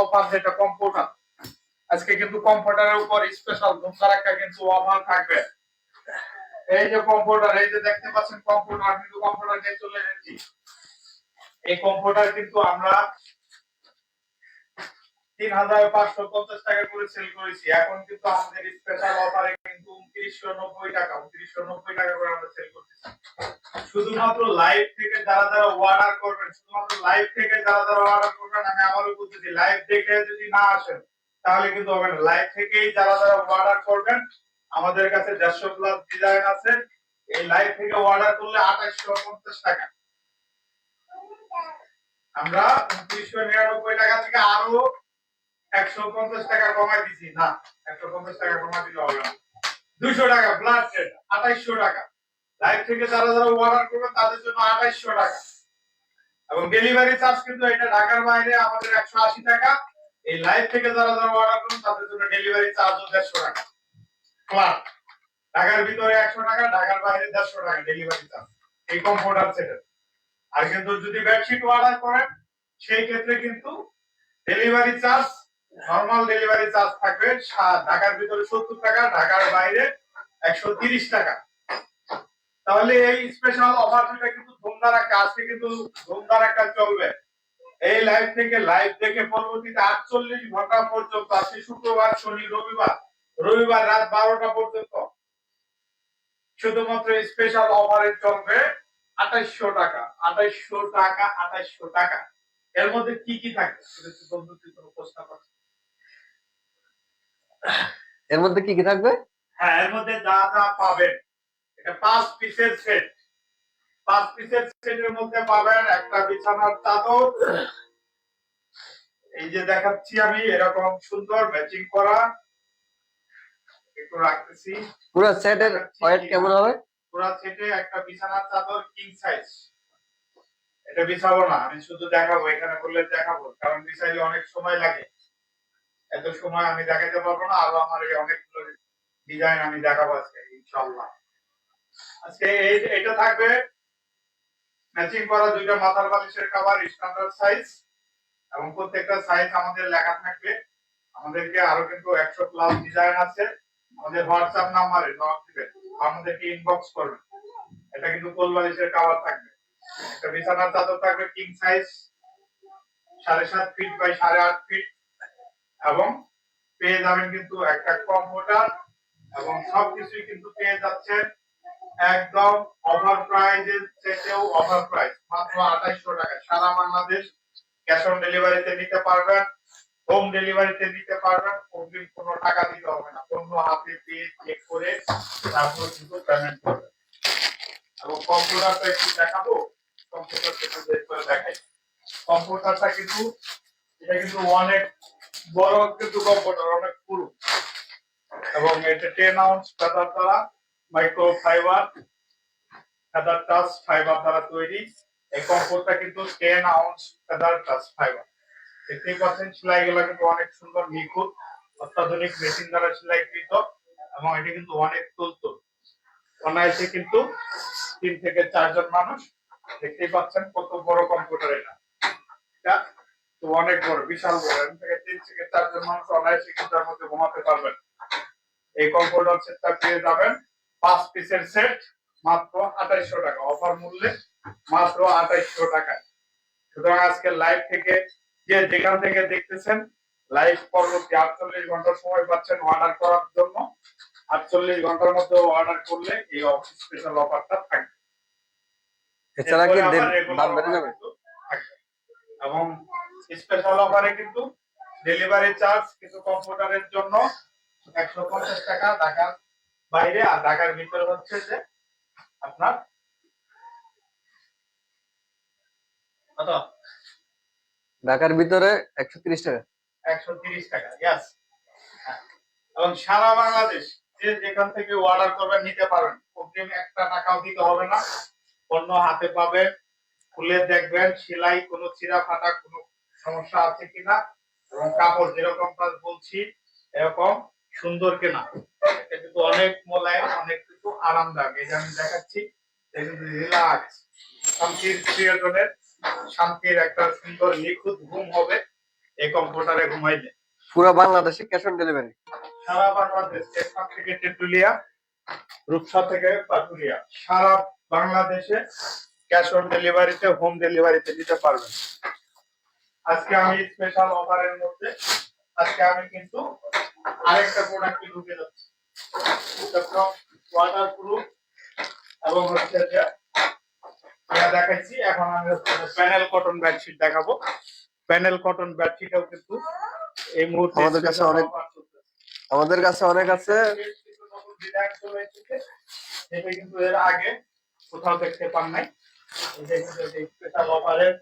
Offer যেটা computer, আজকে কিন্তু কম্পিউটারের উপর স্পেশাল ধুমধার একটা কিন্তু অফার থাকবে। এই যে কম্পিউটার, এই যে দেখতে পাচ্ছেন কম্পিউটার, কিন্তু কম্পিউটার নিয়ে চলে এসেছি। এই কম্পিউটার কিন্তু আমরা ৩,৫৫০ টাকা করে সেল করেছি। এখন কিন্তু আমাদের স্পেশাল অফারে কিন্তু ২৯৯০ টাকা, ২৯৯০ টাকা করে আমরা সেল করতেছি। শুধুমাত্র লাইভ থেকে যারা যারা অর্ডার করবেন, শুধুমাত্র লাইভ থেকে যারা যারা অর্ডার করবেন, আমি আবারও বলতেছি, লাইভ দেখে যদি না আসেন তাহলে কিন্তু হবে না। লাইভ থেকেই যারা যারা অর্ডার করবেন, আমাদের কাছে ১৫০ প্লাস ডিজাইন আছে। এই লাইভ থেকে অর্ডার করলে ২৮৫০ টাকা, আমরা ২৯৯৯ টাকা থেকে আরো ১৫০ টাকা কমাই দিছি। না, ১৫০ টাকা কমাই দিলে হবে না, ২০০ টাকা ব্লাড রেট, ২৮০০ টাকা। লাইভ থেকে যারা যারা অর্ডার করবেন তাদের জন্য ২৮০০ টাকা, এবং ডেলিভারি চার্জ কিন্তু এটা ঢাকার বাইরে আমাদের ১৮০ টাকা। এই লাইভ থেকে যারা যারা অর্ডার করবেন তাদের জন্য ডেলিভারি চার্জ ১৫০ টাকা ফ্ল্যাট। ঢাকার ভিতরে ১০০ টাকা, ঢাকার বাইরে ১৫০ টাকা ডেলিভারি চার্জ এই কম্পিউটার সেটের। আর কিন্তু যদি বেডশিট অর্ডার করেন সেই ক্ষেত্রে কিন্তু delivery charge, normal delivery charge থাকবে ঢাকার ভিতরে ৭০ টাকা, ঢাকার বাইরে ১৩০ টাকা। তাহলে এই স্পেশাল অফারটা কিন্তু ধুমধার একটা, আজকে কিন্তু ধুমধার একটা চলবে। এই লাইভ থেকে লাইভ দেখে পরবর্তীতে ৪৮ ঘন্টা পর্যন্ত, আজকে শুক্রবার, শনি, রবিবার, রবিবার রাত ১২টা পর্যন্ত শুধুমাত্র স্পেশাল অফারে চলবে ২৮০০ টাকা, ২৮০০ টাকা, ২৮০০ টাকা। এর মধ্যে কি কি থাকে এর মধ্যে কি কি থাকবে? হ্যাঁ, এর মধ্যে যা যা পাবেন, এটা ৫ পিসের সেট। ৫ পিসের সেটের মধ্যে পাবেন একটা বিছানার চাদর, এই যে দেখাচ্ছি আমি, এরকম সুন্দর ম্যাচিং করা। একটু রাখতেছি। পুরো সেটের ওয়েট কেমন হবে? পুরো সেটে একটা বিছানার চাদর কিং সাইজ। এটা বিছাবো না, আমি শুধু দেখাবো, এখানে বললে দেখাবো, কারণ বিছাইলে অনেক সময় লাগে, এত সময় আমি দেখাতে পারবো না। আরো আমার এই অনেকগুলো ডিজাইন আমি দেখাবো আজকে ইনশাআল্লাহ। আজকে এটা থাকবে ম্যাচিং করা দুইটা মাথার বালিশের কভার, স্ট্যান্ডার্ড সাইজ, এবং প্রত্যেকটা সাইজ আমাদের লেখা থাকবে। আমাদেরকে আরো কিন্তু ১০০ প্লাস ডিজাইন আছে। আমাদের হোয়াটসঅ্যাপ নাম্বারে নক দিবেন, আমাদেরকে ইনবক্স করবেন। এটা কিন্তু কোল বালিশের কভার থাকবে, একটা বিছানার চাদর থাকবে কিং সাইজ ৭.৫ ফিট বাই ৮.৫ ফিট, এবং পেয়ে যাবেন কিন্তু একটা কম্পিউটার, এবং সবকিছুই কিন্তু পেয়ে যাচ্ছেন একদম অফার প্রাইজের চেয়েও অফার প্রাইস, মাত্র ২৮০০ টাকা। সারা বাংলাদেশ ক্যাশ অন ডেলিভারিতে নিতে পারবেন, হোম ডেলিভারিতে নিতে পারবেন, অগ্রিম কোনো টাকা দিতে হবে না, পণ্য হাতে পেয়ে চেক করে তারপর কিন্তু পেমেন্ট করবেন। এবং কম্পিউটারটা একটু দেখাবো, কম্পিউটারটা একটু বের করে দেখাই। কম্পিউটারটা কিন্তু, এটা কিন্তু অনেক বড় কিন্তু কম্পিউটার, অনেক পুরো, এবং এটা 10 আউন্স ফেদার দ্বারা, micro fibre feather touch fibre দ্বারা তৈরি। এই কম্পিউটারটা কিন্তু 10 আউন্স ফেদার টাচ ফাইবার। দেখতেই পাচ্ছেন সেলাইগুলো কিন্তু অনেক সুন্দর, নিখুঁত, অত্যাধুনিক মেশিন দ্বারা সেলাইকৃত, এবং এটা কিন্তু অনেক তুলতুল। অনায়াসে কিন্তু ৩ থেকে ৪ জন মানুষ, দেখতেই পাচ্ছেন কত বড় কম্পিউটার এটা। এটা তো অনেক বড়, বিশাল বড়, এখান থেকে ৩ থেকে ৪ জন মানুষ অনায়াসে কিন্তু তার মধ্যে ঘুমাতে পারবেন। এই কম্পিউটার সেটটা পেয়ে যাবেন ৫ পিসের সেট, মাত্র ২৮০০ টাকা, অফার মূল্যে মাত্র ২৮০০ টাকা। সুতরাং আজকে লাইভ থেকে যে যেখান থেকে দেখতেছেন, লাইভ পরবর্তী ৪৮ ঘন্টা সময় পাচ্ছেন অর্ডার করার জন্য। ৪৮ ঘন্টার মধ্যে অর্ডার করলে এই স্পেশাল অফারটা থাকবে। এছাড়া কি দাম বেড়ে যাবে? এবং স্পেশাল অফারে কিন্তু ডেলিভারি চার্জ কিছু কম্পিউটারের জন্য ১৫০ টাকা ঢাকার বাইরে, আর ঢাকার ভিতরে হচ্ছে যে আপনার কত, ঢাকার ভিতরে ১৩০ টাকা, ১৩০ টাকা। ইয়েস। এবং সারা বাংলাদেশ যে যেখান থেকে অর্ডার করবেন নিতে পারবেন, অগ্রিম একটা টাকাও দিতে হবে না, পণ্য হাতে পাবেন, খুলে দেখবেন সেলাই কোনো ছিঁড়া ফাটা কোনো সমস্যা আছে কিনা, এবং কাপড় যেরকম বলছি এরকম সুন্দর কিনা। এটা কিন্তু অনেক মোলায়েম, অনেক কিন্তু আরামদায়ক। এই যে আমি দেখাচ্ছি, রিল্যাক্স, শান্তির প্রিয়জনের শান্তির একটা সুন্দর নিখুঁত ঘুম হবে এই কম্পিউটারে ঘুমাইলে। পুরো বাংলাদেশে ক্যাশ অন ডেলিভারি। সারা বাংলাদেশ, টেকনাফ থেকে তেঁতুলিয়া, রূপসা থেকে পাটুরিয়া, সারা বাংলাদেশে ক্যাশ অন ডেলিভারিতে, হোম ডেলিভারিতে দিতে পারবেন। আজকে আমি স্পেশাল অফারের মধ্যে আজকে আমি কিন্তু আরেকটা প্রোডাক্ট ঢুকে যাচ্ছি, ওয়াটার প্রুফ এবং হচ্ছে যে দেখাইছি। এখন আমি প্যানেল কটন বেডশিট দেখাবো। প্যানেল কটন বেডশিটও কিন্তু এই মুহূর্তে আমাদের কাছে অনেক আছে। ডিজাইন চলে এসেছে, এটা কিন্তু এর আগে কোথাও দেখতে পান নাই। স্পেশাল অফারের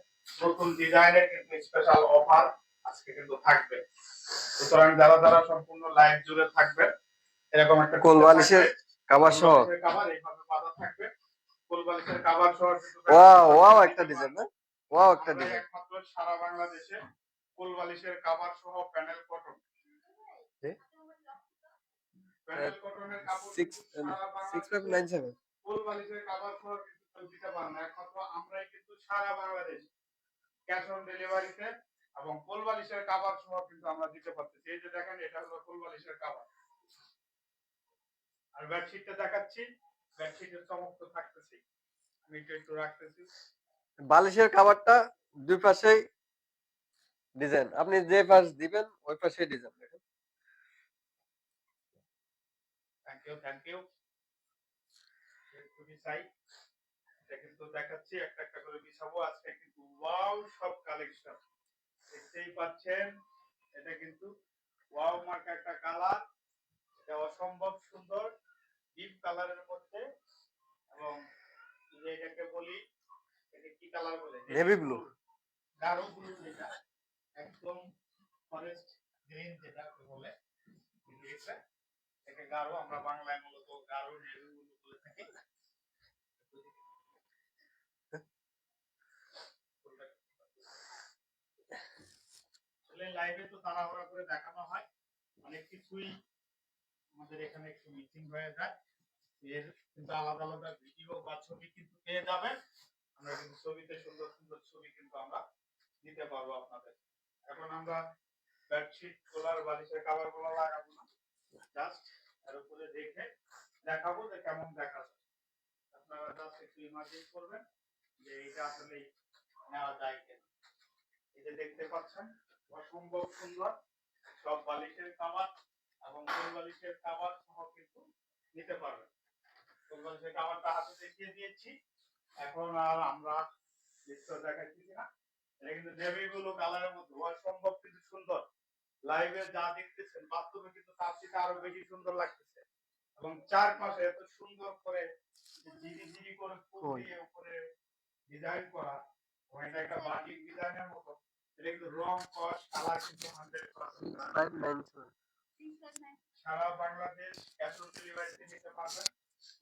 নতুন ডিজাইনের কিন্তু স্পেশাল অফার আজকে কিন্তু থাকবে। সুতরাং যারা যারা সম্পূর্ণ লাইভ জুড়ে থাকবেন, এরকম একটা কোল বালিশের কভার সহ, কভার এইভাবে বাঁধা থাকবে। কোল বালিশের কভার সহ ওয়াও একটা ডিজাইন না, ওয়াও একটা ডিজাইন। একমাত্র সারা বাংলাদেশে কোল বালিশের কভার সহ প্যানেল কটন, প্যানেল কটনের কাপড় 6597 কোল বালিশের কভার সহ কিন্তু কেউ দিতে পারে না। একমাত্র আমরাই কিন্তু সারা বাংলাদেশ ক্যাশ অন ডেলিভারিতে এবং কোল বালিশের কভার সহ কিন্তু আমরা দিতে পারতেছি। এই যে দেখেন, এটা হলো কোল বালিশের কভার। আর বেডশিটটা দেখাচ্ছি, বেডশিটের চমক তো থাকতেছি। আমি একটু রাখতেছি। বালিশের কভারটা দুই পাশেই ডিজাইন, আপনি যে পাশ দিবেন ওই পাশেই ডিজাইন দেখেন। থ্যাংক ইউ খুবই চাই। এটা কিন্তু দেখাচ্ছি, একটা একটা করে বিছাবো আজকে কিন্তু। ওয়াও সব কালেকশন দেখতেই পাচ্ছেন। এটা কিন্তু ওয়াও মার্কা একটা কালার, এটা অসম্ভব সুন্দর ডিপ কালারের মধ্যে। এবং যে এটাকে বলি, এটা কি কালার বলে, নেভি ব্লু, গাঢ় ব্লু, যেটা একদম ফরেস্ট গ্রিন যেটা বলে, এটাকে গাঢ়, আমরা বাংলায় মূলত গাঢ় নেভি ব্লু বলে থাকি। লাইভে তো তাড়াহুড়া করে দেখানো হয়, অনেক কিছুই আমাদের এখানে একটু মিসিং হয়ে যায়। এর কিন্তু আলাদা আলাদা ভিডিও বা ছবি কিন্তু পেয়ে যাবেন। আমরা কিন্তু ছবিতে সুন্দর সুন্দর ছবি কিন্তু আমরা দিতে পারবো আপনাদের। এখন আমরা বেডশিট গোলার বালিশের কভার গুলো লাগাবো না, জাস্ট এর উপরে দেখে দেখাবো যে কেমন দেখা যায়। আপনারা জাস্ট একটু ইমাজিন করবেন যে এটা আসলে নেওয়া যায় কিনা। এই যে দেখতে পাচ্ছেন, অসম্ভব সুন্দর সব বালিশের কভার এবং কোল বালিশের কভার সহ কিন্তু নিতে পারবেন। কোল বালিশের কভারটা হাতে দেখিয়ে দিয়েছি, এখন আর আমরা লিস্টটা দেখাচ্ছি না। এটা কিন্তু নেভি ব্লু কালারের মধ্যে অসম্ভব কিন্তু সুন্দর। লাইভে যা দেখতেছেন বাস্তবে কিন্তু তার থেকে আরো বেশি সুন্দর লাগতেছে। এবং চারপাশে এত সুন্দর করে জিরি জিরি করে ফুল দিয়ে উপরে ডিজাইন করা, এটা একটা বাটিক ডিজাইনের মতো। এটা কিন্তু রং কস কালার কিন্তু 100%। সারা বাংলাদেশ ক্যাশ অন ডেলিভারিতে নিতে পারবেন,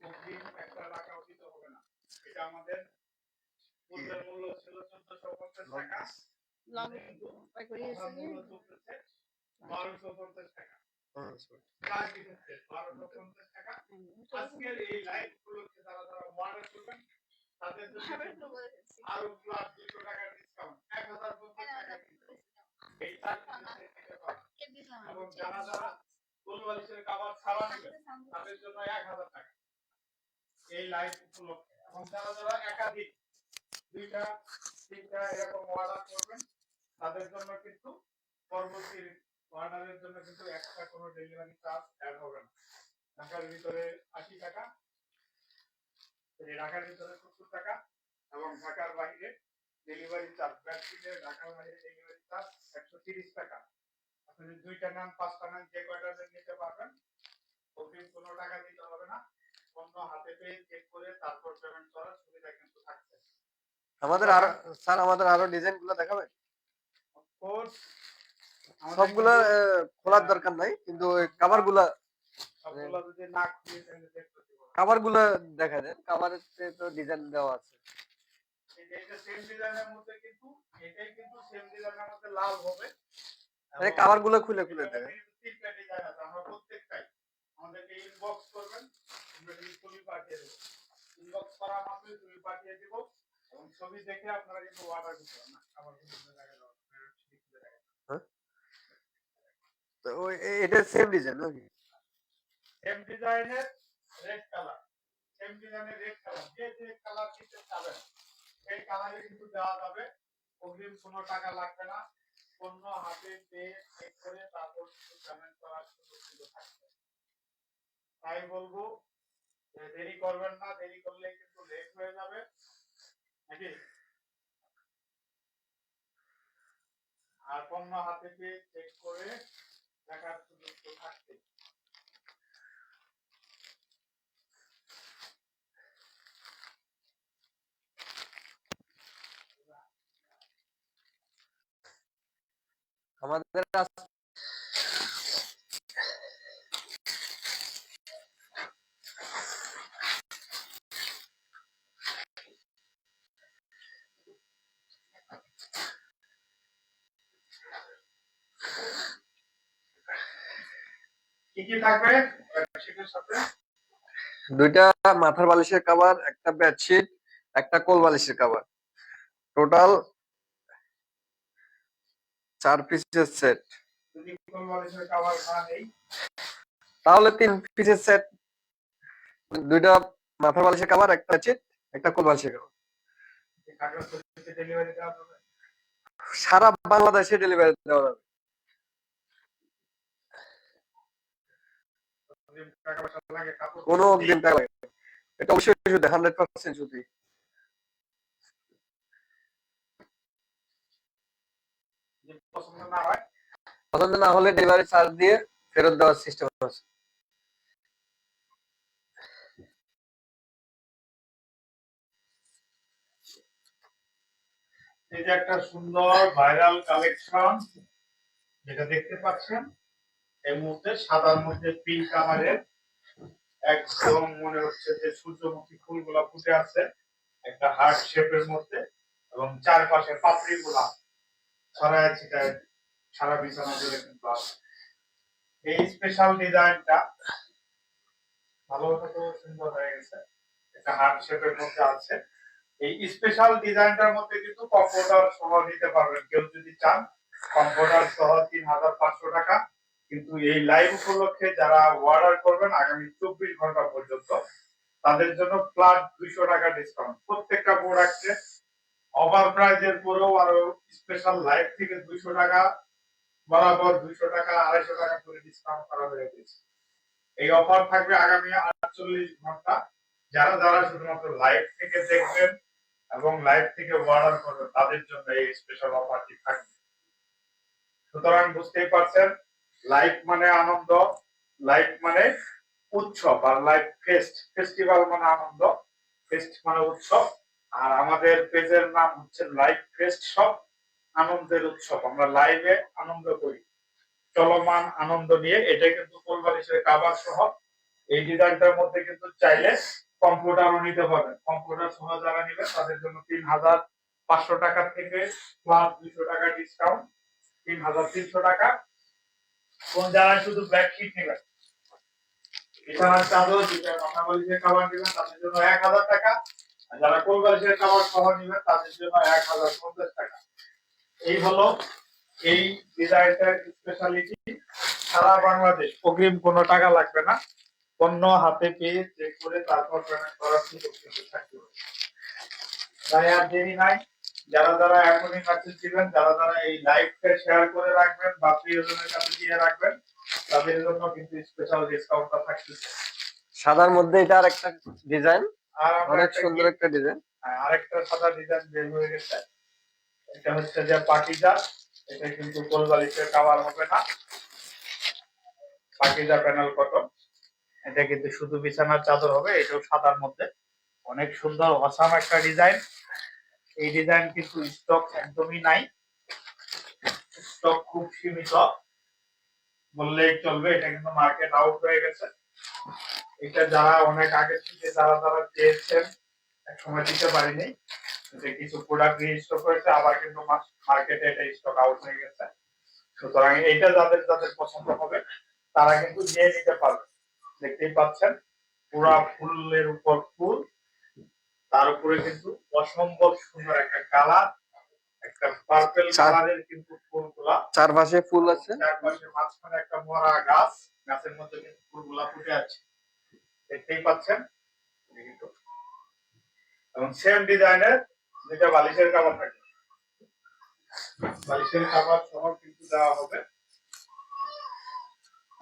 অগ্রিম একটা টাকাও দিতে হবে না। এটা আমাদের পূর্বের মূল্য ছিল 1450 টাকা, কিন্তু মূল্য চলতেছে 1250 টাকা। 1250 টাকা। আজকের এই লাইভ গুলোতে যারা যারা অর্ডার করবেন তাদের জন্য আরো প্লাস 200 টাকা ডিসকাউন্ট, 1050 টাকা এই এবং যারা যারা কোল বালিশের কভার ছাড়া নেবেন তাদের জন্য 1000 টাকা এই লাইভ উপলক্ষে। এবং যারা যারা একাধিক 2টা 3টা এরকম অর্ডার করবেন তাদের জন্য কিন্তু পরবর্তী অর্ডারের জন্য কিন্তু এক্সট্রা কোনো ডেলিভারি চার্জ অ্যাড হবে না। ঢাকার ভিতরে 80 টাকা, ঢাকার ভিতরে 70 টাকা এবং ঢাকার বাইরে ডেলিভারি চার্জ, বেডশিটের ঢাকার বাইরে ডেলিভারি চার্জ 130 টাকা। আপনি 2টা নেন 5টা নেন, যে কয়টা নিতে পারবেন, অগ্রিম কোনো টাকা দিতে হবে না। অন্য হাতে পেয়ে চেক করে তারপর পেমেন্ট করার সুবিধা কিন্তু থাকছে। আমাদের আরো ডিজাইন গুলো দেখাবেন। অফকোর্স সবগুলো খোলার দরকার নাই, কিন্তু ওই কভার গুলা সবগুলো যদি না খুলে তাহলে দেখতে দিব। কভার গুলো দেখা দেন, কভারের তো ডিজাইন দেওয়া আছে। এটা সেম ডিজাইনের মধ্যে কিন্তু এটাই কিন্তু সেম ডিজাইনের মধ্যে লাল হবে। আরে কভার গুলো খুলে খুলে দেখেন। তিনটা ডিজাইন আছে, আমরা প্রত্যেকটাই আমাদেরকে ইনবক্স করবেন, আমরা ছবি পাঠিয়ে দেব। ইনবক্স করা মাত্রই ছবি পাঠিয়ে দেব এবং ছবি দেখে আপনারা কিন্তু অর্ডার করতে পারবেন। না, আবার কিন্তু দেখা যাবে হ্যাঁ? তো এটা সেম ডিজাইন নাকি? সেম ডিজাইনের রেড কালার, সেম ডিজাইনের রেড কালার, যে কালার নিতে চাবেন সেই কালারে কিন্তু দেওয়া যাবে। অগ্রিম কোনো টাকা লাগবে না। পণ্য হাতে পেয়ে চেক করে তারপর কিন্তু পেমেন্ট করার সুযোগ কিন্তু থাকবে। তাই বলবো যে দেরি করবেন না, দেরি করলে কিন্তু লেট হয়ে যাবে নাকি। আর পণ্য হাতে পেয়ে চেক করে দেখার সুযোগ তো থাকবে। আমাদের কি কি থাকবে বেডশিটের সাথে? 2টা মাথার বালিশের কভার, একটা বেডশিট, একটা কোল বালিশের কভার, টোটাল 4 পিসের সেট। যদি কোন বালিশের কভার না নেই তাহলে 3 পিসের সেট, 2টা মাথার বালিশের কভার, একটা বেডশিট, একটা কোল বালিশের কভার। খাগড়াছড়িতে ডেলিভারি দেওয়া যাবে? সারা বাংলাদেশে ডেলিভারি দেওয়া যাবে। অগ্রিম টাকা পয়সা লাগে? কাপড় কোনো অগ্রিম টাকা লাগে না। এটা অবশ্যই সুতি, 100% সুতি। যদি পছন্দ না হয় পছন্দ না হলে ডেলিভারি চার্জ দিয়ে ফেরত দেওয়ার সিস্টেম আছে। এই যে একটা সুন্দর ভাইরাল কালেকশন যেটা দেখতে পাচ্ছেন, এই মুহূর্তে সাদার মধ্যে পিঙ্ক কালারের, একদম মনে হচ্ছে যে সূর্যমুখী ফুলগুলা ফুটে আছে একটা হার্ট শেপের মধ্যে, এবং চারপাশে পাপড়ি গুলা ছড়ায় ছিটায় সারা বিছানা জুড়ে কিন্তু আছে। এই স্পেশাল ডিজাইনটা ভালোভাবে তো সুন্দর হয়ে গেছে, একটা হার্ট শেপের মধ্যে আছে। এই স্পেশাল ডিজাইনটার মধ্যে কিন্তু কম্পিউটার সহ নিতে পারবেন কেউ যদি চান, কম্পিউটার সহ ৩,৫০০ টাকা। কিন্তু এই লাইভ উপলক্ষে যারা অর্ডার করবেন আগামী ২৪ ঘন্টা পর্যন্ত তাদের জন্য প্লাস ২০০ টাকা ডিসকাউন্ট। প্রত্যেকটা প্রোডাক্টে ওভার প্রাইজের পরেও আরো স্পেশাল লাইভ থেকে ২০০ টাকা বরাবর ২০০ টাকা ২৫০ টাকা করে ডিসকাউন্ট করা হয়ে গেছে। এই অফার থাকবে আগামী ৪৮ ঘন্টা। যারা যারা শুধুমাত্র লাইভ থেকে দেখবেন এবং লাইভ থেকে অর্ডার করবেন তাদের জন্য এই স্পেশাল অফারটি থাকবে। সুতরাং বুঝতেই পারছেন, লাইভ মানে আনন্দ, লাইভ মানে উৎসব, আর লাইভ ফেস্ট, ফেস্টিভ্যাল মানে আনন্দ, ফেস্ট মানে উৎসব। আর আমাদের পেজের নাম হচ্ছে লাইভ ফেস্ট শপ, আনন্দের উৎসব। আমরা লাইভে আনন্দ করি, চলমান আনন্দ নিয়ে। এটা কিন্তু কোলবালিশের কাভার সহ এই ডিজাইনটার মধ্যে কিন্তু চাইলে কম্পিউটারও নিতে পারবেন। কম্পিউটার সহ যারা নেবেন তাদের জন্য ৩,৫০০ টাকা থেকে প্লাস ২০০ টাকা ডিসকাউন্ট, ৩,৩০০ টাকা। কোন যারা শুধু বেডশিট নেবেন, বিছানার চাদর, যেটা মাথা বালিশের কাভার নেবেন তাদের জন্য ১,০০০ টাকা। আর যারা কোল বালিশের কাভার সহ নেবেন তাদের জন্য ১,০৫০ টাকা। এই হলো এই ডিজাইনটার স্পেশালিটি। সারা বাংলাদেশ অগ্রিম কোনো টাকা লাগবে না, পণ্য হাতে পেয়ে চেক করে তারপর পেমেন্ট করার সুযোগ কিন্তু থাকবে। তাই আর দেরি নাই, যারা যারা এখনই মেসেজ দিবেন, যারা যারা এই লাইভটা শেয়ার করে রাখবেন বা প্রিয়জনের কাছে দিয়ে রাখবেন তাদের জন্য কিন্তু স্পেশাল ডিসকাউন্টটা থাকতেছে। সাদার মধ্যে এটা আরেকটা ডিজাইন, আর আমরা অনেক সুন্দর একটা ডিজাইন। আরেকটা সাদা ডিজাইন বের হয়ে গেছে, এটা হচ্ছে যে পাকিজা। এটা কিন্তু কোল বালিশের কাভার হবে না, পাকিজা প্যানেল কটন। এটা কিন্তু শুধু বিছানার চাদর হবে, এটাও সাদার মধ্যে। অনেক সুন্দর অসাম একটা ডিজাইন। এই ডিজাইন কিন্তু স্টক একদমই নাই, স্টক খুব সীমিত বললেই চলবে। এটা কিন্তু মার্কেট আউট হয়ে গেছে। এটা যারা অনেক আগে থেকে যারা যারা চেয়েছেন এক সময় দিতে পারিনি, যে কিছু প্রোডাক্ট রিস্টক হয়েছে, আবার কিন্তু মার্কেটে এটা স্টক আউট হয়ে গেছে। সুতরাং এইটা যাদের যাদের পছন্দ হবে তারা কিন্তু নিয়ে নিতে পারবে। দেখতেই পাচ্ছেন পুরা ফুলের উপর ফুল, তার উপরে কিন্তু অসম্ভব সুন্দর একটা কালার একটা পার্পল চার- কালারের কিন্তু ফুলগুলা, চারপাশে ফুল আছে। চারপাশে মাঝখানে একটা মরা গাছ, গাছের মধ্যে কিন্তু ফুলগুলা ফুটে আছে, দেখতেই পাচ্ছেন। এবং সেম ডিজাইনের দুইটা বালিশের কাভার থাকে, বালিশের কাভার সহ কিন্তু দেওয়া হবে।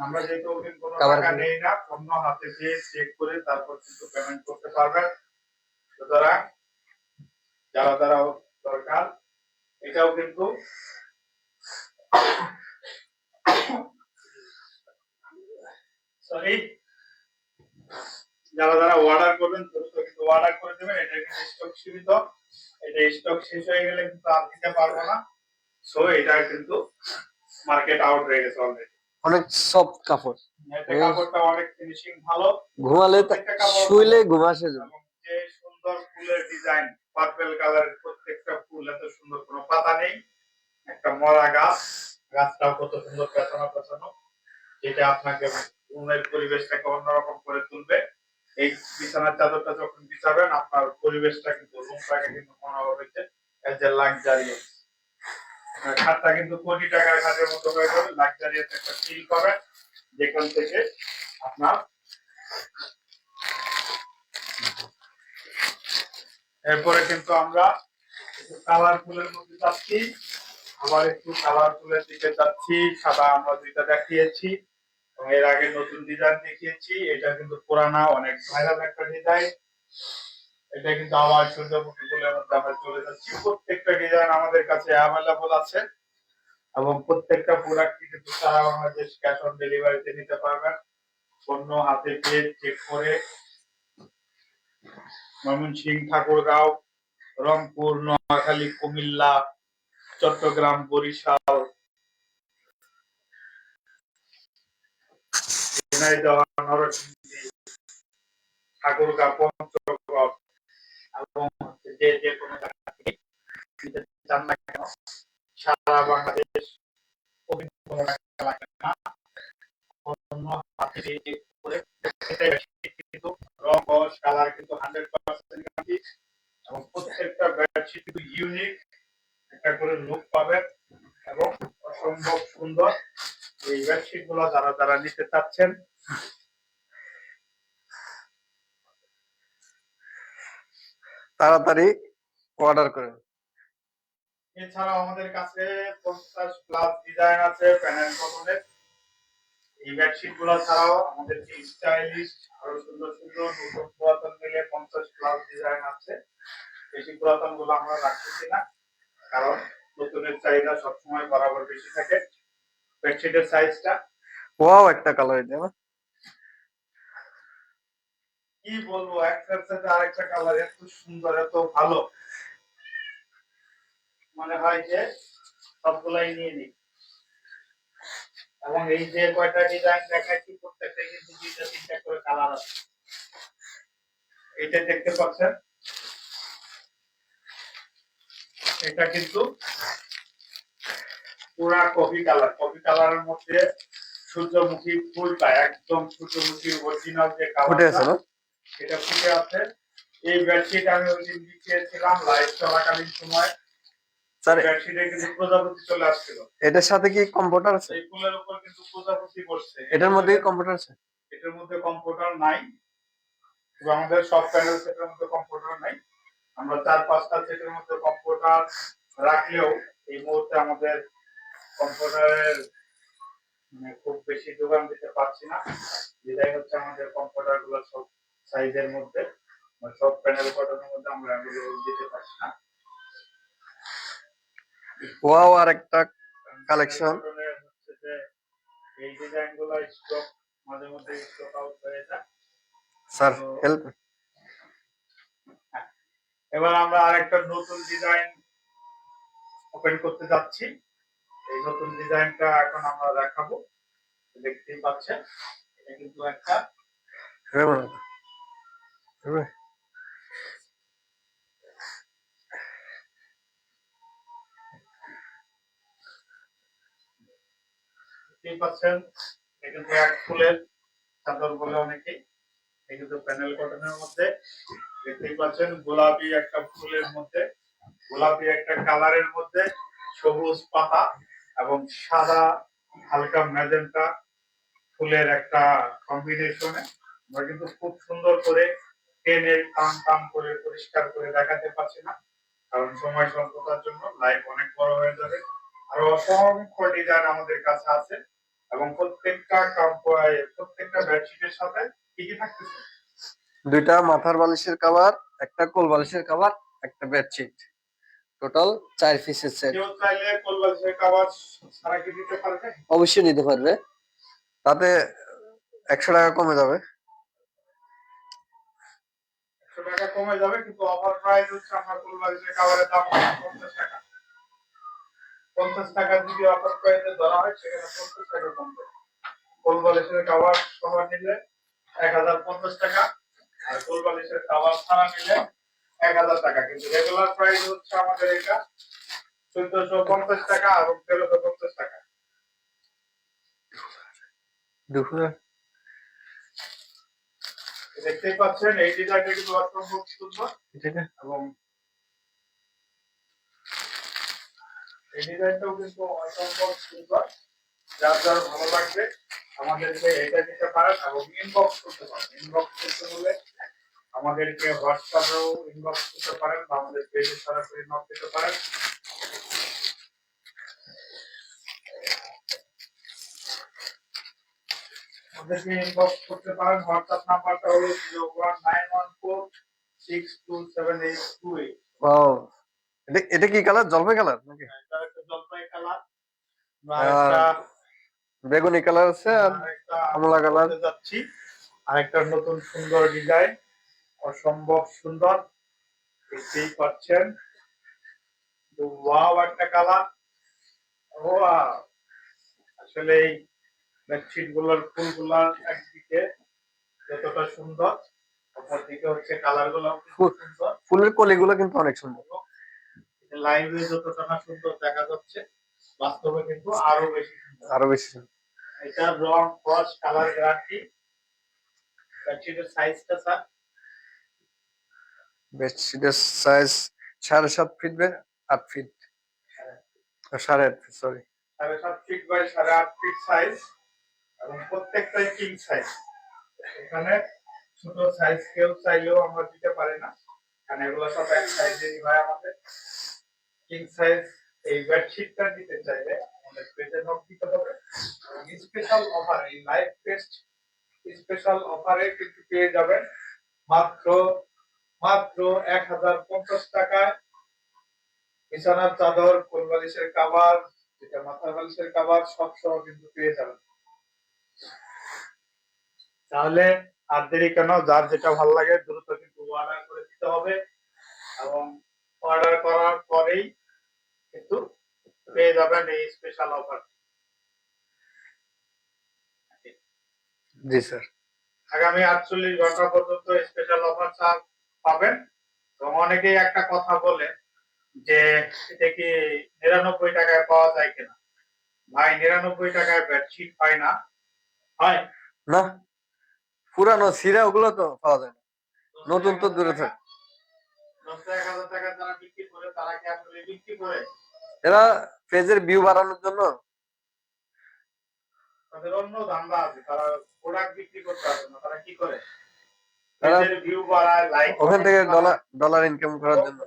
আমরা যেহেতু কোনো Cover টাকা কি? নেই না, অন্য হাতে দিয়ে চেক করে তারপর কিন্তু পেমেন্ট করতে পারবেন। সুতরাং যারা যারা দরকার, এটাও কিন্তু সরি, যারা যারা অর্ডার করবেন দ্রুত কিন্তু অর্ডার করে দেবেন। এটা কিন্তু স্টক সীমিত, এটা স্টক শেষ হয়ে গেলে কিন্তু আর দিতে পারবো না। সো এটা কিন্তু মার্কেট আউট হয়ে গেছে অলরেডি। অনেক সফট কাপড়, এটা কাপড়টা অনেক ফিনিশিং ভালো, ঘুমালে প্রত্যেকটা কাপড় শুইলে ভালো। ঘুম আসে যেন। এবং যে সুন্দর ফুলের ডিজাইন, পার্পল কালারের প্রত্যেকটা ফুল, এত সুন্দর, কোনো পাতা নেই, একটা মরা গাছ, গাছটাও কত সুন্দর পেছানো পেছানো, যেটা আপনাকে রুমের পরিবেশটাকে অন্যরকম করে তুলবে। এই বিছানার চাদরটা যখন বিছাবেন, আপনার পরিবেশটা কিন্তু, রুমটাকে কিন্তু মনে হবে যে লাক্সারিয়াস। খাটটা কিন্তু কোটি টাকার খাটের মতো হয়ে যাবে, লাক্সারিয়াস একটা ফিল পাবেন, যেখান থেকে আপনার। এরপরে কিন্তু আমরা কালারফুলের মধ্যে যাচ্ছি, আবার একটু কালারফুলের দিকে যাচ্ছি। সাদা আমরা দুইটা দেখিয়েছি, এবং এর আগে নতুন ডিজাইন দেখিয়েছি। এটা কিন্তু পুরানা, অনেক ভাইরাল একটা ডিজাইন। এটা কিন্তু আবার সূর্যমুখী ফুলের মধ্যে আমরা চলে যাচ্ছি। প্রত্যেকটা ডিজাইন আমাদের কাছে অ্যাভেলেবল আছে, এবং প্রত্যেকটা প্রোডাক্ট কিন্তু সারা বাংলাদেশ ক্যাশ অন ডেলিভারিতে নিতে পারবেন। অন্য হাতে পেয়ে চেক করে ময়মনসিংহ, ঠাকুরগাঁও, রংপুর, নোয়াখালী, কুমিল্লা, চট্টগ্রাম, বরিশাল, ঝিনাইদহ, নরসিংদী, ঠাকুরগাঁও, পঞ্চগড়, এবং যে যে কোনো জায়গা থেকে নিতে চান না কেন, সারা বাংলাদেশ কোনো টাকা লাগে না। অন্য হাতে দিয়ে চেক করে কিন্তু রং কালার কিন্তু 100% গ্যারান্টি, এবং প্রত্যেকটা বেডশিট কিন্তু ইউনিক একটা করে লুক পাবেন, এবং অসম্ভব সুন্দর। এই বেডশিট গুলো যারা যারা নিতে চাচ্ছেন, তাড়াতাড়ি অর্ডার করেন। এছাড়াও আমাদের কাছে 50+ ডিজাইন আছে প্যানেল কটনের। এই বেডশিট গুলো ছাড়াও আমাদের যে স্টাইলিশ, আরো সুন্দর সুন্দর নতুন পুরাতন মিলে 50+ ডিজাইন আছে। বেশি পুরাতন গুলো আমরা রাখতেছি না, কারণ নতুনের চাহিদা সবসময় বরাবর বেশি থাকে। বেডশিটের সাইজটা ওয়াও, একটা কালার এটা না? কি বলবো, একটার সাথে আরেকটা কালার এত সুন্দর, এত ভালো, মনে হয় যে সবগুলাই নিয়ে নিই। এবং এই যে কয়টা ডিজাইন দেখাচ্ছি, প্রত্যেকটা কিন্তু দুইটা তিনটা করে কালার আছে। এটা দেখতে পাচ্ছেন, এটা কিন্তু পুরা কফি কালার, কফি কালারের মধ্যে সূর্যমুখী ফুলটা একদম সূর্যমুখীর অরিজিনাল যে ফুটে আছে কালারটা, না? সেটা ফুটে আছে। এই বেডশিট আমি ওই দিন দিয়েছিলাম লাইভ চলাকালীন সময়, স্যার, বেডশিটে কিন্তু প্রজাপতি চলে আসছিল। এটার সাথে কি কম্পিউটার আছে? এই ফুলের উপর কিন্তু প্রজাপতি বসছে। এটার মধ্যে কি কম্পিউটার আছে? এটার মধ্যে কম্পিউটার নাই, এবং আমাদের সব প্যানেল সেটের মধ্যে কম্পিউটার নাই। আমরা 4-5টা সেটের মধ্যে কম্পিউটার রাখলেও এই মুহূর্তে আমাদের কম্পিউটারের খুব বেশি যোগান দিতে পারছি না। যেটাই হচ্ছে আমাদের কম্পিউটার গুলো সব সাইজের মধ্যে, সব প্যানেল কটনের মধ্যে আমরা এগুলো দিতে পারছি না। ওয়াও, আর একটা কালেকশন। হচ্ছে যে এই ডিজাইন গুলো স্টক মাঝে মধ্যে স্টক আউট হয়ে যায়। Sir help. এবার আমরা আরেকটা নতুন ডিজাইন ওপেন করতে যাচ্ছি। এই নতুন ডিজাইনটা এখন আমরা দেখাবো, দেখতেই পাচ্ছেন। এটা কিন্তু একটা দেখতেই পাচ্ছেন, এটা কিন্তু এক ফুলের চাদর বলে অনেকেই। এটা কিন্তু প্যানেল কটনের মধ্যে, দেখতেই পাচ্ছেন গোলাপি একটা ফুলের মধ্যে গোলাপি একটা কালারের মধ্যে সবুজ পাতা এবং সাদা হালকা ম্যাজেন্টা ফুলের একটা কম্বিনেশনে আমরা কিন্তু খুব সুন্দর করে টেনে টান টান করে পরিষ্কার করে দেখাতে পারছি না, কারণ সময় স্বল্পতার জন্য লাইভ অনেক বড় হয়ে যাবে। আরো অসংখ্য ডিজাইন আমাদের কাছে আছে এবং প্রত্যেকটা বেডশিটের সাথে কি কি থাকতেছে? দুইটা মাথার বালিশের কভার, একটা কোল বালিশের কভার, একটা বেডশিট, টোটাল 4 পিসের সেট। কেউ চাইলে কোলবালিশের কভার ছাড়া কি দিতে পারবে? অবশ্যই নিতে পারবে, তাতে 100 টাকা কমে যাবে। 100 টাকা কমে যাবে, কিন্তু অফার প্রাইস হচ্ছে আমার কোলবালিশের কভারের দাম 50 টাকা। 50 টাকা যদি অফার প্রাইসে ধরা হয় সেখানে 50 টাকা কমবে। কোলবালিশের কভার সহ নিলে 1050 টাকা, আর কোলবালিশের কভার ছাড়া নিলে 1000 টাকা। কিন্তু রেগুলার প্রাইস হচ্ছে আমাদের এটা 1450 টাকা এবং 1350 টাকা। দেখতেই পাচ্ছেন এই ডিজাইনটা কিন্তু অসম্ভব সুন্দর এবং এই ডিজাইনটাও কিন্তু অসম্ভব সুন্দর। যার যার ভালো লাগবে আমাদেরকে এটা দিতে পারেন এবং ইনবক্স করতে পারেন। ইনবক্স করতে হলে আমাদেরকে হোয়াটসঅ্যাপেও ইনবক্স করতে পারেন বা আমাদের পেজে সরাসরি নক দিতে পারেন। আমাদেরকে ইনবক্স করতে পারেন। হোয়াটসঅ্যাপ নাম্বারটা হলো 01946278828। ওয়াও, এটা কি কালার? জলপাই কালার নাকি? এটা একটা জলপাই কালার, আর আরেকটা বেগুনি কালার আছে আর আরেকটা কমলা কালার। যাচ্ছি আরেকটা নতুন সুন্দর ডিজাইন, অসম্ভব সুন্দর, দেখতেই পাচ্ছেন। ওয়াও একটা কালার, ওয়াও। আসলে এই বেডশিট গুলোর ফুলগুলার একদিকে যতটা সুন্দর, অপরদিকে হচ্ছে কালার গুলো সুন্দর। ফুলের কলিগুলো কিন্তু অনেক সুন্দর। লাইভে যতটা না সুন্দর দেখা যাচ্ছে, বাস্তবে কিন্তু আরো বেশি সুন্দর। আরো বেশি সুন্দর। এটা রং কস কালার গ্যারান্টি। বেডশিটের সাইজটা স্যার? বেডশিটের size 7.5 feet by 8 feet, 8.5 feet, sorry, 7.5 feet by 8.5 feet size এবং প্রত্যেকটাই কিং সাইজ। এখানে ছোট সাইজ কেউ চাইলেও আমরা দিতে পারি না, কারণ এগুলো সব এক সাইজেরই হয় আমাদের। কিং সাইজ এই বেডশিটটা দিতে চাইলে আমাদের পেজে নক দিতে হবে এবং স্পেশাল অফার, এই লাইভ টেস্ট স্পেশাল অফারে কিন্তু পেয়ে যাবেন মাত্র মাত্র 1050 টাকায় বিছানার চাদর, কোল বালিশের কভার, যেটা মাথার বালিশের কভার সব সহ কিন্তু পেয়ে যাবেন। তাহলে আর দেরি কেন, যার যেটা ভালো লাগে দ্রুত কিন্তু অর্ডার করে দিতে হবে এবং অর্ডার করার পরেই কিন্তু পেয়ে যাবেন এই স্পেশাল অফার। জি স্যার। আগামী 48 ঘন্টা পর্যন্ত স্পেশাল অফার পাবেন। এবং অনেকেই একটা কথা বলে যে এটা কি 99 টাকায় পাওয়া যায় কিনা। ভাই, 99 টাকায় বেডশিট পাই না, হয় না, পুরানো ছিঁড়া ওগুলো তো পাওয়া যায় না, নতুন তো দূরে থাকে। 10,000 টাকা যারা বিক্রি করে তারা কি আসলে বিক্রি করে? এরা পেজের ভিউ বাড়ানোর জন্য। তাদের অন্য ধান্দা আছে, তারা প্রোডাক্ট বিক্রি করতে পারে না, তারা কি করে? তারা পেজের ভিউ বাড়ায়, লাইক ওখান থেকে ডলার ইনকাম করার জন্য।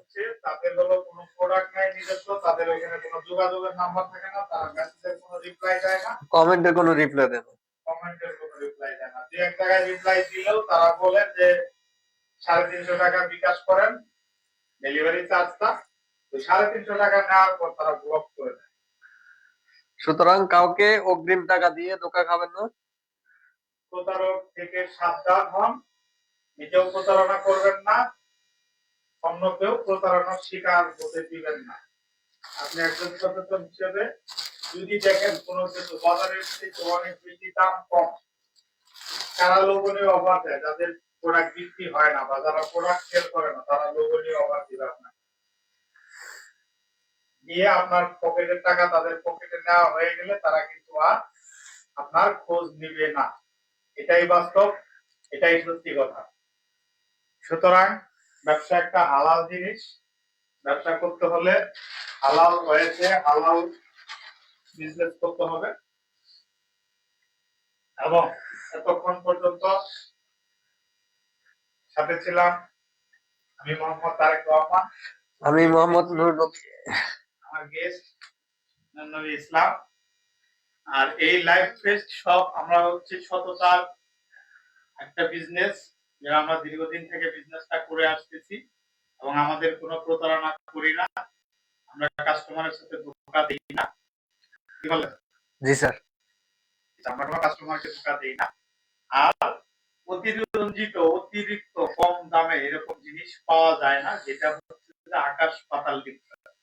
তাদের হলো কোনো প্রোডাক্ট নাই নিজস্ব, তাদের ওখানে কোনো যোগাযোগের নাম্বার থাকে না, তারা মেসেজের কোনো রিপ্লাই দেয় না, কমেন্টের কোনো রিপ্লাই দেয় না, কমেন্টের কোনো রিপ্লাই দেয় না। দু এক জায়গায় রিপ্লাই দিলেও তারা বলেন যে 350 টাকা বিকাশ করেন ডেলিভারি চার্জটা, তো 350 টাকা নেওয়ার পর তারা ব্লক করে দেয়। সুতরাং কাউকে অগ্রিম টাকা দিয়ে ধোঁকা খাবেন না। প্রতারক থেকে সাবধান হন, নিজেও প্রতারণা করবেন না, অন্যকেও প্রতারণার শিকার হতে দিবেন না। আপনি একজন সচেতন হিসেবে যদি দেখেন কোনো কিছু বাজারের থেকে অনেক বেশি দাম কম, তারা লোভনীয় অফার দেয়, যাদের প্রোডাক্ট বিক্রি হয় না বা যারা প্রোডাক্ট সেল করে না, তারা লোভনীয় অফার দিবে আপনাকে, দিয়ে আপনার পকেটের টাকা তাদের পকেটে নেওয়া হয়ে গেলে তারা কিন্তু আর আপনার খোঁজ নিবে না। এটাই বাস্তব, এটাই সত্যি কথা। সুতরাং ব্যবসা একটা হালাল জিনিস, ব্যবসা করতে হলে হালাল হয়েছে, হালাল বিজনেস করতে হবে। এবং এতক্ষণ পর্যন্ত সাথে ছিলাম আমি মোহাম্মদ তারেক রহমান, আমি মোহাম্মদ নূর নবী। আমার গেস্ট নবী ইসলাম। আর এই লাইভ ফেস্ট সব আমরা হচ্ছে সততার একটা বিজনেস, যেটা আমরা দীর্ঘদিন থেকে বিজনেসটা করে আসতেছি এবং আমাদের কোনো প্রতারণা করি না, আমরা কাস্টমারের সাথে ধোঁকা দিই না। কি বলেন? জি স্যার। আমরা কোনো কাস্টমারকে ধোঁকা দিই না। আর অতিরিক্ত কম দামে এরকম জিনিস পাওয়া যায় না, যেটা হচ্ছে যে আকাশ পাতাল ডিফারেন্স।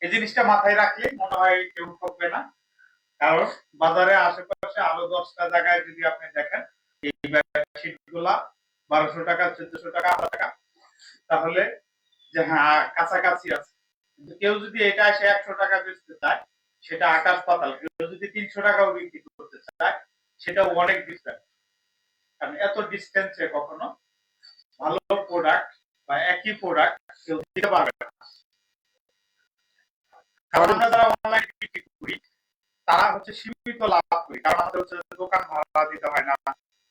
এই জিনিসটা মাথায় রাখলে মনে হয় কেউ ঠকবে না। কারণ বাজারে আশেপাশে আরো 10টা জায়গায় যদি আপনি দেখেন এই বেডশিট গুলা 1200 টাকা, 1400 টাকা, 1000 টাকা, তাহলে যে হ্যাঁ কাছাকাছি আছে। কিন্তু কেউ যদি এটা এসে 100 টাকা বেচতে চায় সেটা আকাশ পাতাল। কেউ যদি 300 টাকাও বিক্রি করতে চায় সেটা অনেক ডিফারেন্ট। কারণ এত ডিস্টেন্সে কখনো ভালো প্রোডাক্ট বা একই প্রোডাক্ট কেউ দিতে পারবে না। কারণ আমরা যারা অনলাইন বিক্রি করি তারা হচ্ছে সীমিত লাভ করি, কারণ আমাদের হচ্ছে দোকান ভাড়া দিতে হয় না,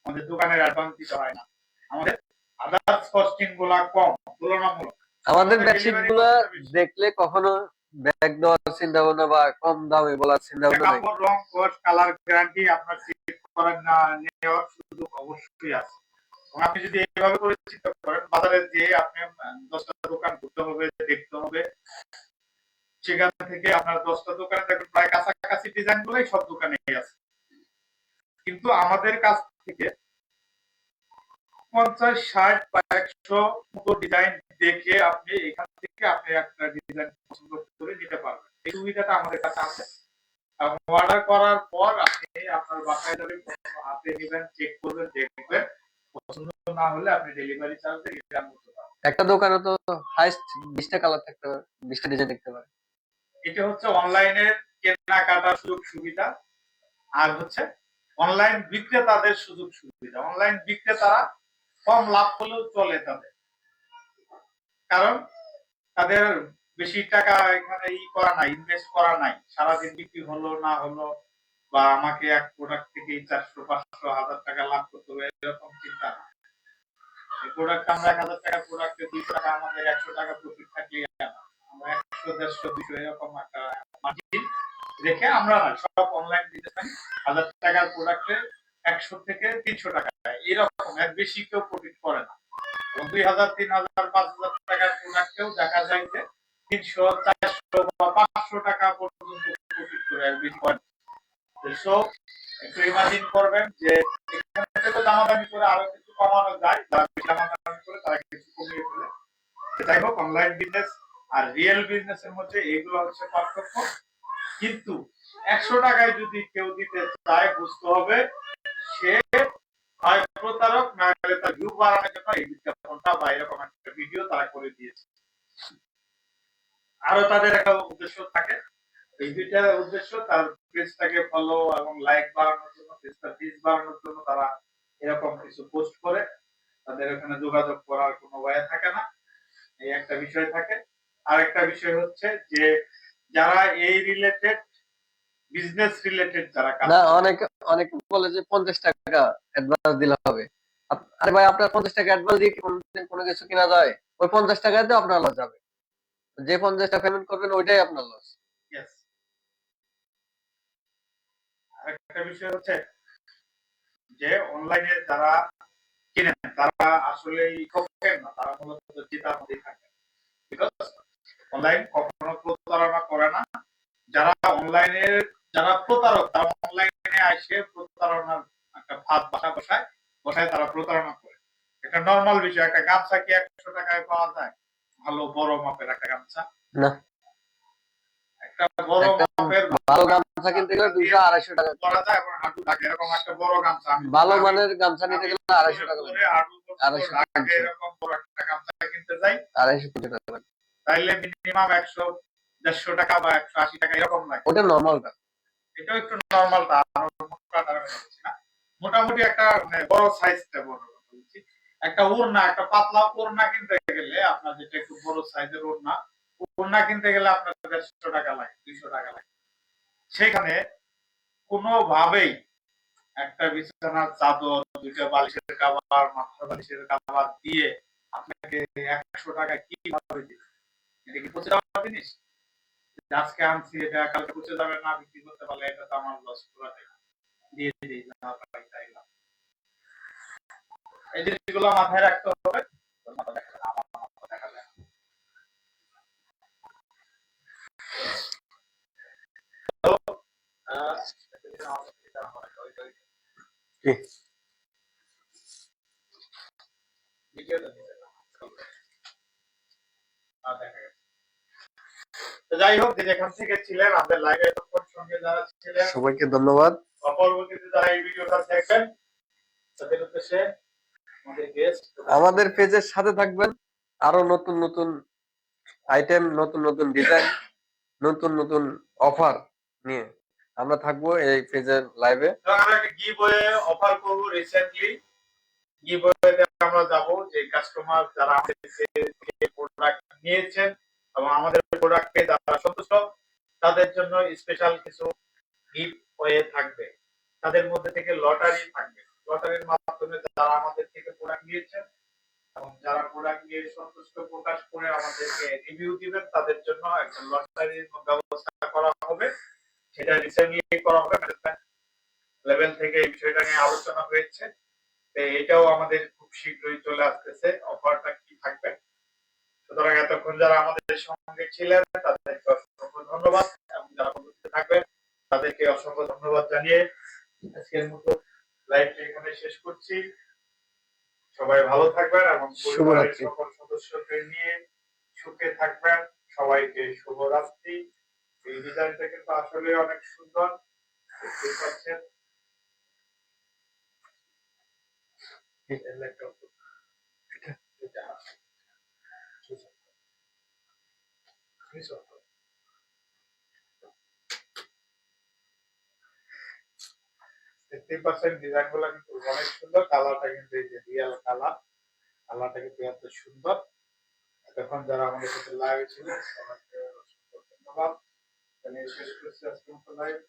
আমাদের দোকানের অ্যাডভান্স দিতে হয় না, আমাদের আদার্স কস্টিং গুলা কম তুলনামূলক। আমাদের বেডশিট গুলা দেখলে কখনো ব্যাগ দেওয়ার চিন্তা ভাবনা বা কম দামে বলার চিন্তা ভাবনা নাই। কাপড়, রং, কোট, কালার গ্যারান্টি আপনার চেক করার না নেওয়ার সুযোগ অবশ্যই আছে। এবং আপনি যদি এইভাবে করে চিন্তা করেন, বাজারে যে আপনি 10টা দোকান ঘুরতে হবে, দেখতে হবে, সেখান থেকে আপনার 10টা দোকানে দেখবেন প্রায় কাছাকাছি ডিজাইন গুলোই সব দোকানেই আছে। কিন্তু আমাদের কাছ থেকে 50, 60 বা 100 মতো ডিজাইন দেখে আপনি এখান থেকে আপনি একটা ডিজাইন পছন্দ করে নিতে পারবেন। এই সুবিধাটা আমাদের কাছে আছে। অর্ডার করার পর আপনি আপনার বাসায় যাবেন, হাতে নেবেন, চেক করবেন, দেখবেন, পছন্দ না হলে আপনি ডেলিভারি চার্জে রিটার্ন করতে পারবেন। একটা দোকানে তো হাইস্ট 20টা কালার থাকতে পারে, 20টা ডিজাইন দেখতে পারে। এটা হচ্ছে অনলাইনের কেনাকাটার সুযোগ সুবিধা। আর হচ্ছে অনলাইন বিক্রেতাদের সুযোগ সুবিধা। অনলাইন বিক্রেতারা কম লাভ করলেও চলে তাদের, কারণ তাদের বেশি টাকা এখানে করা নাই, ইনভেস্ট করা নাই। সারাদিন বিক্রি হলো না হলো বা আমাকে এক প্রোডাক্ট থেকে 400, 500, 1000 টাকা লাভ করতে হবে এরকম চিন্তা না। এই প্রোডাক্ট আমরা 1000 টাকা প্রোডাক্টে 200 টাকা, আমাদের 100 টাকা প্রফিট থাকলেই আমরা 100, 150, 200 এরকম একটা মার্জিন রেখে আমরা না সব অনলাইন দিতে পারি। 1000 টাকার প্রোডাক্টে 100 থেকে 300 টাকা এরকম, এর বেশি কেউ প্রফিট করে না। 2000, 3000, 5000 টাকার প্রোডাক্টেও দেখা যায় যে 300, 400 বা 500 টাকা পর্যন্ত প্রফিট করে, আর বেশি করে। সো একটু ইমাজিন করবেন যে এখানে থেকে দামাদামি করে আরো কিছু কমানো যায়, যারা বেশি দামাদামি করে তারা কিছু কমিয়ে ফেলে। যাই হোক, অনলাইন বিজনেস আর রিয়েল বিজনেস এর মধ্যে এইগুলো হচ্ছে পার্থক্য। কিন্তু 100 টাকায় যদি কেউ দিতে চায়, বুঝতে হবে সে হয় প্রতারক, না হলে তার ভিউ বাড়ানোর জন্য এই বিজ্ঞাপনটা বা এরকম একটা ভিডিও তারা করে দিয়েছে। আরো তাদের একটা উদ্দেশ্য থাকে, এই দুইটা উদ্দেশ্য, তার পেজটাকে ফলো এবং লাইক বাড়ানোর জন্য, পেজটা রিচ বাড়ানোর জন্য তারা এরকম কিছু পোস্ট করে। তাদের এখানে যোগাযোগ করার কোনো ওয়ে থাকে না, এই একটা বিষয় থাকে। আর একটা বিষয় হচ্ছে যে যারা এই রিলেটেড, বিজনেস রিলেটেড যারা কাজ না, করে, অনেকে বলে যে 50 টাকা অ্যাডভান্স দিলে হবে। আরে ভাই, আপনার 50 টাকা অ্যাডভান্স দিয়ে কি কোনদিন কোনো কিছু কিনা যায়? ওই 50 টাকাতে আপনার লস যাবে। যে 50 টাকা পেমেন্ট করবেন ওইটাই আপনার লস। Yes. আরেকটা বিষয় হচ্ছে যে অনলাইনে যারা কিনেন তারা আসলে ঠকেন না, তারা মূলত জেতার মধ্যেই থাকে। বিকজ অনলাইন কখনো প্রতারণা করে না। যারা অনলাইনের, যারা প্রতারক, তারা অনলাইনে আসে প্রতারণার একটা ফাঁদ বাসা বসায় বসায় তারা প্রতারণা করে। এটা নরমাল বিষয়। একটা গামছা কি 100 টাকায় পাওয়া যায়? ভালো বড় মাপের একটা গামছা, না, একটা বড় একটা মাপের ভালো গামছা কিনতে গেলে 200-250 টাকা করা যায়, এবং হাঁটু ঢাকে এরকম একটা বড় গামছা। ভালো মানের গামছা নিতে গেলে 250 টাকা লাগবে। হাঁটু 250 ঢাকে টাকা এরকম বড় একটা গামছা কিনতে যাই, 250 টাকা লাগবে। তাইলে মিনিমাম 100, 150 টাকা বা 180 টাকা এরকম লাগে। ওটা নরমালটা। এটাও একটু নরমালটা, মোটামুটি একটা বড় সাইজটা বড় বলছি। একটা ওড়না, একটা পাতলা ওড়না কিনতে গেলে আপনার ওড়না, যেটা একটু বড় সাইজের ওড়না। ওড়না কিনতে গেলে আপনার 150 টাকা লাগে, 200 টাকা লাগে। সেখানে কোনোভাবেই একটা বিছানার চাদর, 2টা বালিশের কভার, মাথার বালিশের কভার দিয়ে আপনাকে 100 টাকায় কিভাবে দিবে? এটা কি পচে যাওয়ার জিনিস? যে আজকে আনছি এটা কালকে পচে যাবে না, বিক্রি করতে পারলে এটা তো আমার লস পুরাটাই। দিয়ে দিই, যা পাই তাই লাভ। এই জিনিসগুলো মাথায় রাখতে হবে। তোর মাথা দেখা যায় না, আমার মাথা দেখা যায় না। তো আহ, কি? ভিডিওটা দিতে না। দেখা গেছে। তো যাই হোক, যে যেখান থেকে ছিলেন, আমাদের লাইভে এতক্ষণ সঙ্গে যারা ছিলেন, সবাইকে ধন্যবাদ। পরবর্তীতে যারা এই ভিডিওটা দেখবেন, তাদের উদ্দেশ্যে আমাদের গেস্ট আমাদের পেজের সাথে থাকবেন, আরো নতুন নতুন আইটেম, নতুন নতুন ডিজাইন, নতুন নতুন অফার নিয়ে আমরা থাকবো এই পেজের লাইভে। আমরা একটা গিভওয়ে অফার করব রিসেন্টলি। গিভওয়েতে আমরা যাব যে কাস্টমার যারা আমাদের থেকে প্রোডাক্ট নিয়েছেন এবং আমাদের প্রোডাক্টে যারা সন্তুষ্ট, তাদের জন্য স্পেশাল কিছু গিভওয়ে থাকবে। তাদের মধ্যে থেকে লটারি থাকবে। লটারির মাধ্যমে যারা আমাদের থেকে প্রোডাক্ট নিয়েছেন এবং যারা প্রোডাক্ট নিয়ে সন্তুষ্ট প্রকাশ করে আমাদেরকে রিভিউ দিবেন, তাদের জন্য একটা লটারির ব্যবস্থা করা হবে। সেটা রিসেন্টলি করা হবে, ম্যানেজমেন্ট লেভেল থেকে এই বিষয়টা নিয়ে আলোচনা হয়েছে। তো এটাও আমাদের খুব শীঘ্রই চলে আসতেছে। অফারটা কি থাকবে? সুতরাং এতক্ষণ যারা আমাদের সঙ্গে ছিলেন তাদেরকে অসংখ্য ধন্যবাদ, এবং যারা পরবর্তীতে থাকবেন তাদেরকে অসংখ্য ধন্যবাদ জানিয়ে আজকের মতো লাইভটা এখানে শেষ করছি। সবাই ভালো থাকবেন এবং পরিবারের শুভরাত্রি। সকল সদস্যকে নিয়ে সুখে থাকবেন। সবাইকে শুভরাত্রি। এই ডিজাইনটা কিন্তু আসলে অনেক সুন্দর, দেখতেই পাচ্ছেন। দেখতেই পাচ্ছেন ডিজাইন গুলো কিন্তু অনেক সুন্দর। কালারটা কিন্তু এই যে রিয়েল কালার, কালারটা কিন্তু এত সুন্দর। এতক্ষণ যারা আমাদের সাথে লাইভ ছিল সবাইকে অসংখ্য ধন্যবাদ। শেষ করছি আজকে লাইভ।